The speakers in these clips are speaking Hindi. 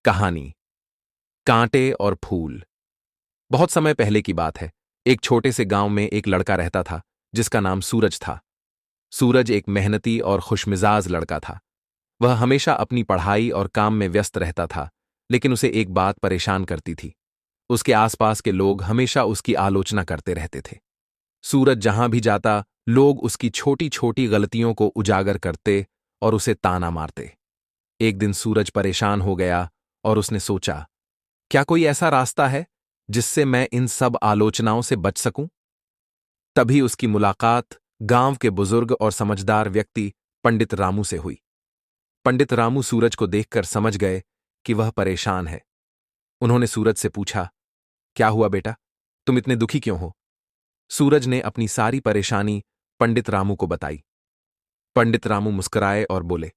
कहानी कांटे और फूल। बहुत समय पहले की बात है। एक छोटे से गांव में एक लड़का रहता था जिसका नाम सूरज था। सूरज एक मेहनती और खुशमिजाज लड़का था। वह हमेशा अपनी पढ़ाई और काम में व्यस्त रहता था, लेकिन उसे एक बात परेशान करती थी। उसके आसपास के लोग हमेशा उसकी आलोचना करते रहते थे। सूरज जहां भी जाता, लोग उसकी छोटी छोटी गलतियों को उजागर करते और उसे ताना मारते। एक दिन सूरज परेशान हो गया और उसने सोचा, क्या कोई ऐसा रास्ता है जिससे मैं इन सब आलोचनाओं से बच सकूं? तभी उसकी मुलाकात गांव के बुजुर्ग और समझदार व्यक्ति पंडित रामू से हुई। पंडित रामू सूरज को देखकर समझ गए कि वह परेशान है। उन्होंने सूरज से पूछा, क्या हुआ बेटा, तुम इतने दुखी क्यों हो? सूरज ने अपनी सारी परेशानी पंडित रामू को बताई। पंडित रामू मुस्कुराए और बोले,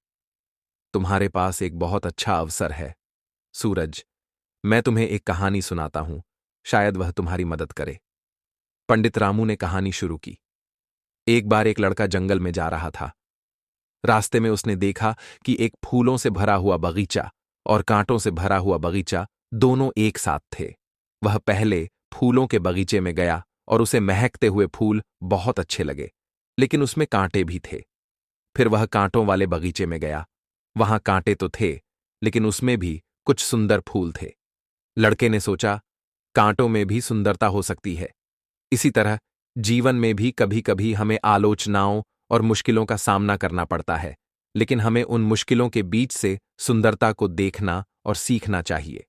तुम्हारे पास एक बहुत अच्छा अवसर है सूरज। मैं तुम्हें एक कहानी सुनाता हूं, शायद वह तुम्हारी मदद करे। पंडित रामू ने कहानी शुरू की। एक बार एक लड़का जंगल में जा रहा था। रास्ते में उसने देखा कि एक फूलों से भरा हुआ बगीचा और कांटों से भरा हुआ बगीचा दोनों एक साथ थे। वह पहले फूलों के बगीचे में गया और उसे महकते हुए फूल बहुत अच्छे लगे, लेकिन उसमें कांटे भी थे। फिर वह कांटों वाले बगीचे में गया। वहां कांटे तो थे, लेकिन उसमें भी कुछ सुंदर फूल थे। लड़के ने सोचा, कांटों में भी सुंदरता हो सकती है। इसी तरह जीवन में भी कभी कभी हमें आलोचनाओं और मुश्किलों का सामना करना पड़ता है, लेकिन हमें उन मुश्किलों के बीच से सुंदरता को देखना और सीखना चाहिए।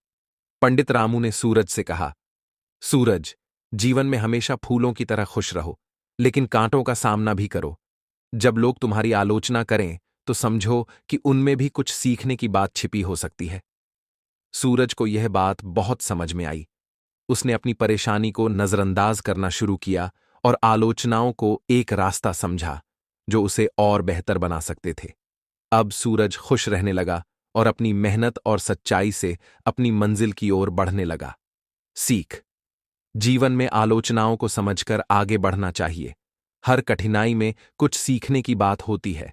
पंडित रामू ने सूरज से कहा, सूरज, जीवन में हमेशा फूलों की तरह खुश रहो, लेकिन कांटों का सामना भी करो। जब लोग तुम्हारी आलोचना करें तो समझो कि उनमें भी कुछ सीखने की बात छिपी हो सकती है। सूरज को यह बात बहुत समझ में आई। उसने अपनी परेशानी को नजरअंदाज करना शुरू किया और आलोचनाओं को एक रास्ता समझा जो उसे और बेहतर बना सकते थे। अब सूरज खुश रहने लगा और अपनी मेहनत और सच्चाई से अपनी मंजिल की ओर बढ़ने लगा। सीख, जीवन में आलोचनाओं को समझकर आगे बढ़ना चाहिए। हर कठिनाई में कुछ सीखने की बात होती है।